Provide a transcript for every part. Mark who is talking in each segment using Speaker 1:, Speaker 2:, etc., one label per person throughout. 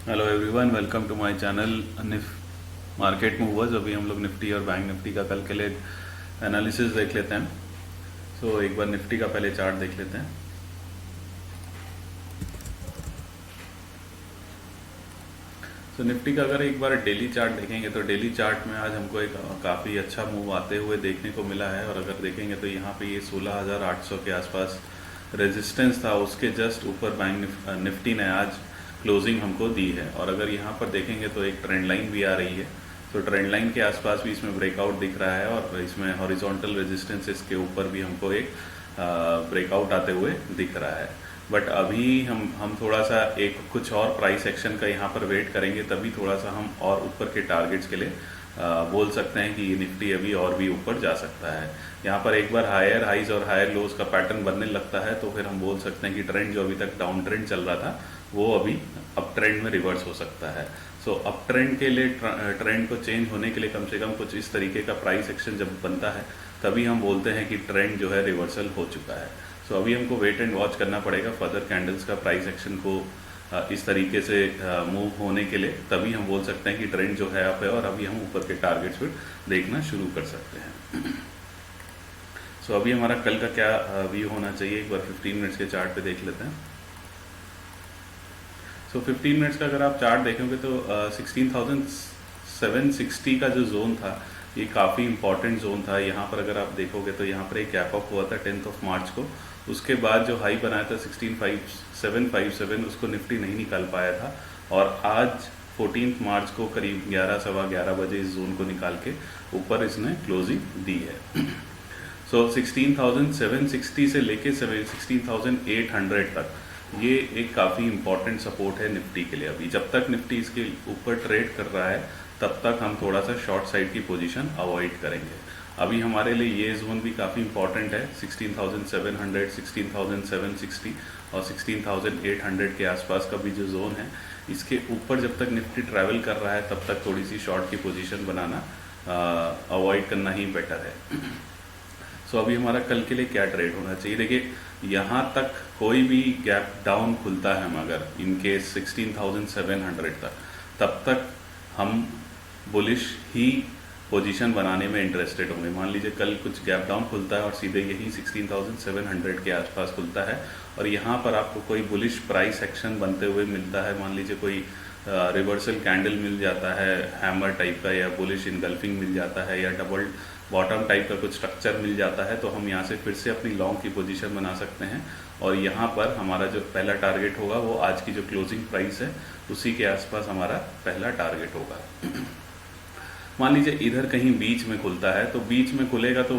Speaker 1: Hello everyone, welcome to my channel Market Movers. अभी हम लोग निफ्टी और बैंक निफ्टी का कल के लिए एनालिसिस देख लेते हैं। एक बार निफ्टी का पहले चार्ट देख लेते हैं। निफ्टी का अगर एक बार डेली चार्ट देखेंगे तो डेली चार्ट में आज हमको एक काफ़ी अच्छा मूव आते हुए देखने को मिला है। और अगर देखेंगे तो यहाँ पे ये 16,800 के आसपास रेजिस्टेंस था, उसके जस्ट ऊपर बैंक निफ्टी ने आज क्लोजिंग हमको दी है। और अगर यहाँ पर देखेंगे तो एक ट्रेंड लाइन भी आ रही है, तो ट्रेंड लाइन के आसपास भी इसमें ब्रेकआउट दिख रहा है और इसमें हॉरिजॉन्टल रेजिस्टेंसेस के ऊपर भी हमको एक ब्रेकआउट आते हुए दिख रहा है। बट अभी हम थोड़ा सा एक कुछ और प्राइस एक्शन का यहाँ पर वेट करेंगे, तभी थोड़ा सा हम और ऊपर के टारगेट्स के लिए बोल सकते हैं कि ये निफ्टी अभी और भी ऊपर जा सकता है। यहाँ पर एक बार हायर हाइज और हायर लोज का पैटर्न बनने लगता है तो फिर हम बोल सकते हैं कि ट्रेंड जो अभी तक डाउन ट्रेंड चल रहा था वो अभी अप ट्रेंड में रिवर्स हो सकता है। अप ट्रेंड के लिए ट्रेंड को चेंज होने के लिए कम से कम कुछ इस तरीके का प्राइस एक्शन जब बनता है तभी हम बोलते हैं कि ट्रेंड जो है रिवर्सल हो चुका है। अभी हमको वेट एंड वॉच करना पड़ेगा फर्दर कैंडल्स का प्राइस एक्शन को इस तरीके से मूव होने के लिए, तभी हम बोल सकते हैं कि ट्रेंड जो है अप है और अभी हम ऊपर के टारगेट्स पर देखना शुरू कर सकते हैं। अभी हमारा कल का क्या व्यू होना चाहिए, एक बार 15 मिनट्स के चार्ट पे देख लेते हैं। 15 मिनट्स का अगर आप चार्ट देखेंगे तो 16,760 का जो जोन था ये काफ़ी इंपॉर्टेंट जोन था। यहाँ पर अगर आप देखोगे तो यहाँ पर एक गैप अप हुआ था 10 मार्च को, उसके बाद जो हाई बनाया था 16,757 उसको निफ्टी नहीं निकाल पाया था और आज 14 मार्च को करीब 11 सवा 11 बजे इस जोन को निकाल के ऊपर इसने क्लोजिंग दी है। 16,760 से लेके 16,800 तक ये एक काफ़ी इंपॉर्टेंट सपोर्ट है निफ्टी के लिए। अभी जब तक निफ्टी इसके ऊपर ट्रेड कर रहा है तब तक हम थोड़ा सा शॉर्ट साइड की पोजीशन अवॉइड करेंगे। अभी हमारे लिए ये जोन भी काफ़ी इंपॉर्टेंट है, 16,700, 16,760 और 16,800 के आसपास का भी जो जोन है, इसके ऊपर जब तक निफ्टी ट्रैवल कर रहा है तब तक थोड़ी सी शॉर्ट की पोजीशन बनाना अवॉइड करना ही बेटर है। अभी हमारा कल के लिए क्या ट्रेड होना चाहिए, देखिए यहाँ तक कोई भी गैप डाउन खुलता है मगर इनके 16,700 तक, तब तक हम बुलिश ही पोजीशन बनाने में इंटरेस्टेड होंगे। मान लीजिए कल कुछ गैप डाउन खुलता है और सीधे यही 16,700 के आसपास खुलता है और यहाँ पर आपको कोई बुलिश प्राइस एक्शन बनते हुए मिलता है, मान लीजिए कोई रिवर्सल कैंडल मिल जाता है हैमर टाइप का, या बुलिश इनगल्फिंग मिल जाता है, या डबल बॉटम टाइप का कुछ स्ट्रक्चर मिल जाता है, तो हम यहाँ से फिर से अपनी लॉन्ग की पोजीशन बना सकते हैं। और यहाँ पर हमारा जो पहला टारगेट होगा वो आज की जो क्लोजिंग प्राइस है उसी के आसपास हमारा पहला टारगेट होगा। मान लीजिए इधर कहीं बीच में खुलता है, तो बीच में खुलेगा तो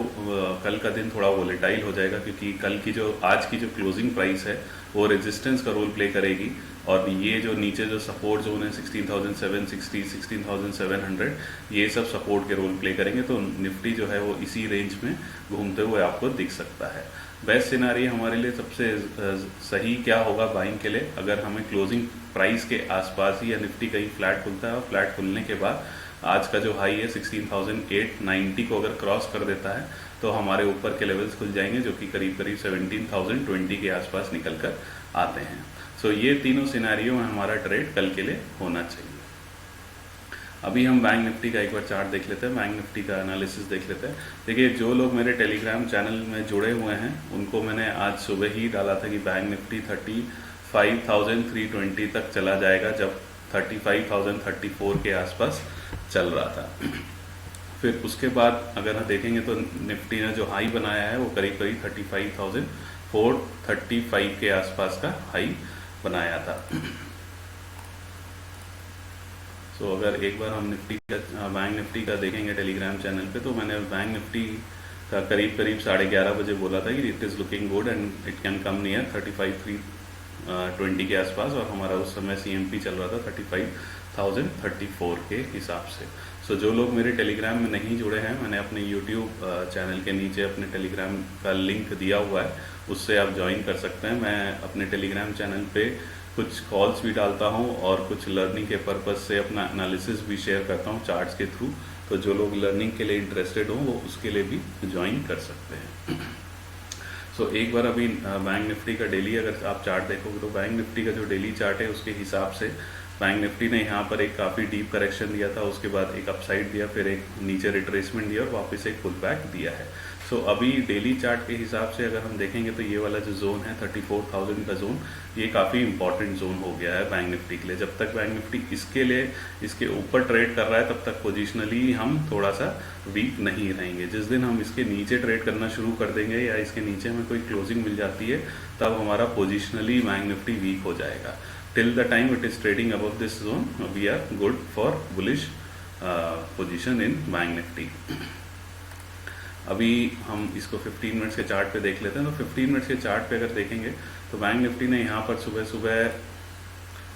Speaker 1: कल का दिन थोड़ा वोलेटाइल हो जाएगा, क्योंकि कल की जो आज की जो क्लोजिंग प्राइस है वो रेजिस्टेंस का रोल प्ले करेगी और ये जो नीचे जो सपोर्ट जोन है 16,760, 16,700 ये सब सपोर्ट के रोल प्ले करेंगे। तो निफ्टी जो है वो इसी रेंज में घूमते हुए आपको दिख सकता है। बेस्ट सिनारी हमारे लिए सबसे सही क्या होगा बाइंग के लिए, अगर हमें क्लोजिंग प्राइस के आसपास ही या निफ्टी कहीं फ्लैट खुलता है और फ्लैट खुलने के बाद आज का जो हाई है 16,890 को अगर क्रॉस कर देता है तो हमारे ऊपर के लेवल्स खुल जाएंगे जो कि करीब करीब 17,020 के आसपास निकल कर आते हैं। ये तीनों सिनेरियो में हमारा ट्रेड कल के लिए होना चाहिए। अभी हम बैंक निफ्टी का एक बार चार्ट देख लेते हैं, बैंक निफ्टी का एनालिसिस देख लेते हैं। देखिए जो लोग मेरे टेलीग्राम चैनल में जुड़े हुए हैं उनको मैंने आज सुबह ही डाला था कि बैंक निफ्टी 35,320 तक चला जाएगा, जब 35,034 के आसपास चल रहा था। फिर उसके बाद अगर हम देखेंगे तो निफ्टी ने जो हाई बनाया है वो करीब करीब 35,435 के आसपास का हाई बनाया था। अगर एक बार हम निफ्टी का बैंक निफ्टी का देखेंगे टेलीग्राम चैनल पे, तो मैंने बैंक निफ्टी का करीब करीब 11:30 बजे बोला था कि it is looking good and it can come near 35,320 के आसपास, और हमारा उस समय CMP चल रहा था 35,034 के हिसाब से। जो लोग मेरे टेलीग्राम में नहीं जुड़े हैं, मैंने अपने यूट्यूब चैनल के नीचे अपने टेलीग्राम का लिंक दिया हुआ है, उससे आप ज्वाइन कर सकते हैं। मैं अपने टेलीग्राम चैनल पे कुछ कॉल्स भी डालता हूँ और कुछ लर्निंग के पर्पज़ से अपना एनालिसिस भी शेयर करता हूँ चार्ट्स के थ्रू। तो जो लोग लर्निंग के लिए इंटरेस्टेड हों वो उसके लिए भी ज्वाइन कर सकते हैं। एक बार अभी बैंक निफ्टी का डेली अगर आप चार्ट देखोगे तो बैंक निफ्टी का जो डेली चार्ट है उसके हिसाब से बैंक निफ्टी ने यहाँ पर एक काफ़ी डीप करेक्शन दिया था, उसके बाद एक अपसाइड दिया, फिर एक नीचे रिट्रेसमेंट दिया और वापस एक पुल बैक दिया है। सो अभी डेली चार्ट के हिसाब से अगर हम देखेंगे तो ये वाला जो जोन है 34,000 का जोन, ये काफ़ी इंपॉर्टेंट जोन हो गया है बैंक निफ्टी के लिए। जब तक बैंक निफ्टी इसके ऊपर ट्रेड कर रहा है तब तक पोजिशनली हम थोड़ा सा वीक नहीं रहेंगे। जिस दिन हम इसके नीचे ट्रेड करना शुरू कर देंगे या इसके नीचे हमें कोई क्लोजिंग मिल जाती है तब हमारा पोजिशनली बैंक निफ्टी वीक हो जाएगा। Till the time it is trading above this zone we are good for bullish position in Bank Nifty. अभी हम इसको 15 मिनट्स के चार्ट पे देख लेते हैं। तो 15 मिनट्स के चार्ट पे अगर देखेंगे तो बैंक निफ्टी ने यहाँ पर सुबह सुबह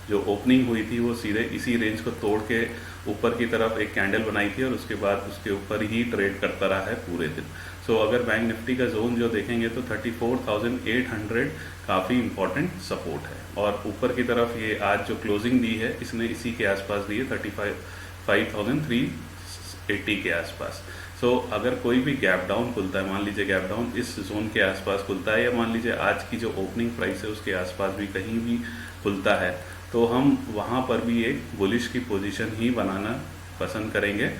Speaker 1: जो ओपनिंग हुई थी वो सीधे इसी रेंज को तोड़ के ऊपर की तरफ एक कैंडल बनाई थी और उसके बाद उसके ऊपर ही ट्रेड करता रहा है पूरे दिन। सो अगर बैंक निफ्टी का जोन जो देखेंगे तो 34,800 काफ़ी इंपॉर्टेंट सपोर्ट है और ऊपर की तरफ ये आज जो क्लोजिंग दी है इसने इसी के आसपास दी है 35,380 के आसपास। सो अगर कोई भी गैप डाउन खुलता है, मान लीजिए गैप डाउन इस जोन के आसपास खुलता है या मान लीजिए आज की जो ओपनिंग प्राइस है उसके आसपास भी कहीं भी खुलता है तो हम वहाँ पर भी एक बुलिश की पोजीशन ही बनाना पसंद करेंगे।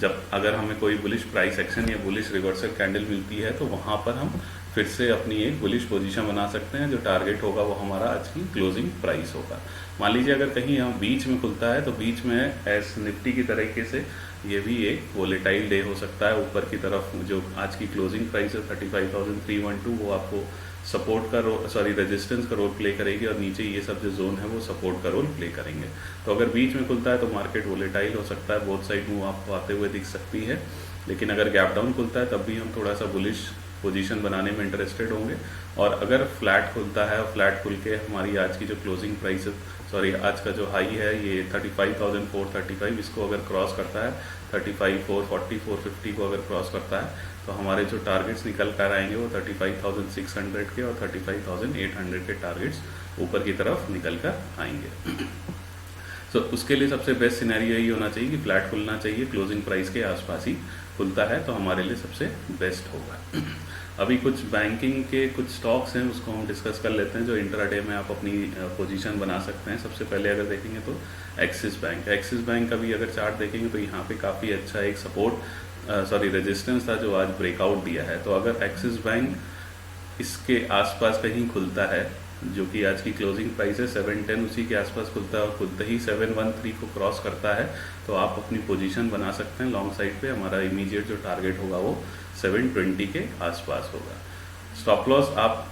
Speaker 1: जब अगर हमें कोई बुलिश प्राइस एक्शन या बुलिश रिवर्सल कैंडल मिलती है तो वहाँ पर हम फिर से अपनी एक बुलिश पोजीशन बना सकते हैं। जो टारगेट होगा वो हमारा आज की क्लोजिंग प्राइस होगा। मान लीजिए अगर कहीं हम बीच में खुलता है तो बीच में एस निफ्टी की तरीके से ये भी एक वोलेटाइल डे हो सकता है। ऊपर की तरफ जो आज की क्लोजिंग प्राइस है 35,312 वो आपको सपोर्ट का रेजिस्टेंस का रोल प्ले करेगी और नीचे ये सब जो जोन है वो सपोर्ट का रोल प्ले करेंगे। तो अगर बीच में खुलता है तो मार्केट वोलेटाइल हो सकता है, बोथ साइड मूव आपको आते हुए दिख सकती है। लेकिन अगर गैप डाउन खुलता है तब भी हम थोड़ा सा बुलिश पोजीशन बनाने में इंटरेस्टेड होंगे। और अगर फ्लैट खुलता है और फ्लैट खुल के हमारी आज की जो क्लोजिंग प्राइस आज का जो हाई है ये 35,435 इसको अगर क्रॉस करता है 35,440 450 को अगर क्रॉस करता है तो हमारे जो टारगेट्स निकल कर आएंगे वो 35,600 के और 35,800 के टारगेट्स ऊपर की तरफ निकल कर आएंगे। तो उसके लिए सबसे बेस्ट सिनेरियो यही होना चाहिए कि फ्लैट खुलना चाहिए, क्लोजिंग प्राइस के आसपास ही खुलता है तो हमारे लिए सबसे बेस्ट होगा। अभी कुछ बैंकिंग के कुछ स्टॉक्स हैं उसको हम डिस्कस कर लेते हैं जो इंट्राडे में आप अपनी पोजीशन बना सकते हैं। सबसे पहले अगर देखेंगे तो एक्सिस बैंक का भी अगर चार्ट देखेंगे तो यहाँ पे काफ़ी अच्छा एक रेजिस्टेंस था जो आज ब्रेकआउट दिया है। तो अगर एक्सिस बैंक इसके आसपास कहीं खुलता है जो कि आज की क्लोजिंग प्राइस है 710 उसी के आसपास खुलता है और खुलते ही 713 को क्रॉस करता है तो आप अपनी पोजीशन बना सकते हैं लॉन्ग साइड पे। हमारा इमीडिएट जो टारगेट होगा वो 720 के आसपास होगा। स्टॉप लॉस आप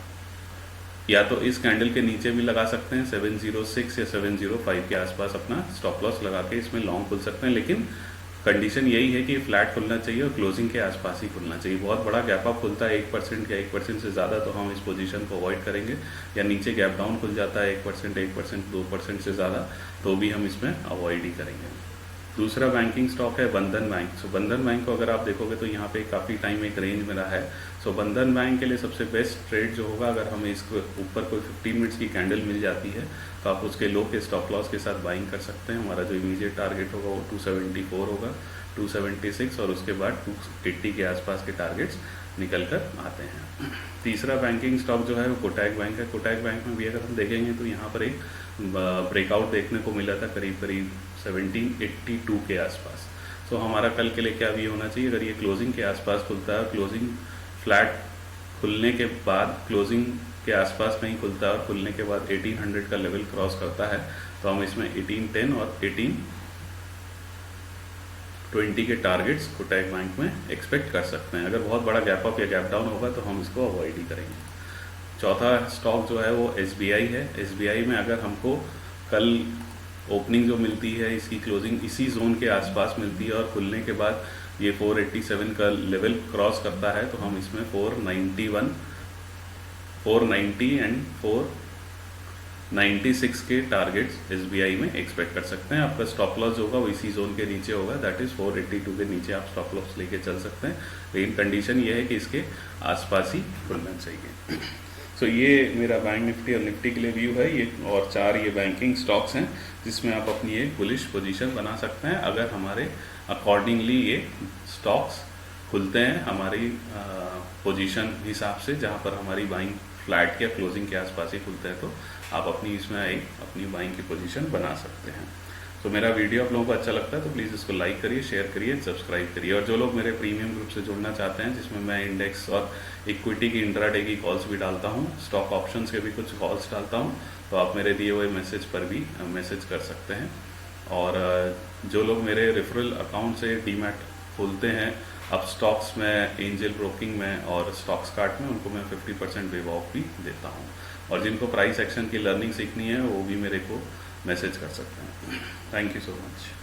Speaker 1: या तो इस कैंडल के नीचे भी लगा सकते हैं 706 या 705 के आसपास अपना स्टॉप लॉस लगा के इसमें लॉन्ग खुल सकते हैं। लेकिन कंडीशन यही है कि फ्लैट खुलना चाहिए और क्लोजिंग के आसपास ही खुलना चाहिए। बहुत बड़ा गैप अप खुलता है 1% या 1% से ज़्यादा तो हम इस पोजीशन को अवॉइड करेंगे, या नीचे गैप डाउन खुल जाता है 1%, 2% से ज़्यादा तो भी हम इसमें अवॉइड ही करेंगे। दूसरा बैंकिंग स्टॉक है बंधन बैंक। सो बंधन बैंक को अगर आप देखोगे तो यहाँ पे काफ़ी टाइम एक रेंज में रहा है। सो बंधन बैंक के लिए सबसे बेस्ट ट्रेड जो होगा अगर हमें इसके ऊपर कोई 15 मिनट्स की कैंडल मिल जाती है तो आप उसके लो के स्टॉप लॉस के साथ बाइंग कर सकते हैं। हमारा जो इमीडिएट टारगेट होगा वो 274 होगा, 276 और उसके बाद 280 के आसपास के टारगेट्स निकल कर आते हैं। तीसरा बैंकिंग स्टॉक जो है वो कोटक बैंक है। कोटक बैंक में भी अगर हम देखेंगे तो यहाँ पर एक ब्रेकआउट देखने को मिला था करीब 1782 के आसपास। सो हमारा कल के लिए क्या भी होना चाहिए, अगर ये क्लोजिंग के आसपास खुलता है, क्लोजिंग फ्लैट खुलने के बाद क्लोजिंग के आसपास कहीं खुलता है और खुलने के बाद 1800 का लेवल क्रॉस करता है तो हम इसमें 1810 और 1820 के टारगेट्स कोटक बैंक में एक्सपेक्ट कर सकते हैं। अगर बहुत बड़ा गैप अप या गैप डाउन होगा तो हम इसको अवॉइड ही करेंगे। चौथा स्टॉक जो है वो SBI है। SBI में अगर हमको कल ओपनिंग जो मिलती है इसकी क्लोजिंग इसी जोन के आसपास मिलती है और खुलने के बाद ये 487 का लेवल क्रॉस करता है तो हम इसमें 491, 490 एंड 496 के टारगेट्स SBI में एक्सपेक्ट कर सकते हैं। आपका स्टॉप लॉस होगा वो इसी जोन के नीचे होगा, दैट इज़ 482 के नीचे आप स्टॉप लॉस लेके चल सकते हैं। लेकिन कंडीशन ये है कि इसके आसपास ही खुलना चाहिए। सो ये मेरा बैंक निफ्टी और निफ्टी के लिए व्यू है। ये और 4 ये बैंकिंग स्टॉक्स हैं जिसमें आप अपनी एक बुलिश पोजीशन बना सकते हैं अगर हमारे अकॉर्डिंगली ये स्टॉक्स खुलते हैं हमारी पोजीशन हिसाब से, जहाँ पर हमारी बाइंग फ्लैट या क्लोजिंग के आसपास ही खुलते हैं तो आप अपनी इसमें एक अपनी बाइंग की पोजीशन बना सकते हैं। तो मेरा वीडियो आप लोगों को अच्छा लगता है तो प्लीज़ इसको लाइक करिए, शेयर करिए, सब्सक्राइब करिए। और जो लोग मेरे प्रीमियम ग्रुप से जुड़ना चाहते हैं, जिसमें मैं इंडेक्स और इक्विटी की इंट्राडे की कॉल्स भी डालता हूँ, स्टॉक ऑप्शंस के भी कुछ कॉल्स डालता हूँ, तो आप मेरे दिए हुए मैसेज पर भी मैसेज कर सकते हैं। और जो लोग मेरे रेफरल अकाउंट से डीमैट खोलते हैं अब स्टॉक्स में, एंजल ब्रोकिंग में और स्टॉक्स कार्ट में, उनको मैं 50% वेव ऑफ भी देता हूँ। और जिनको प्राइस एक्शन की लर्निंग सीखनी है वो भी मेरे को मैसेज कर सकते हैं। Thank you so much.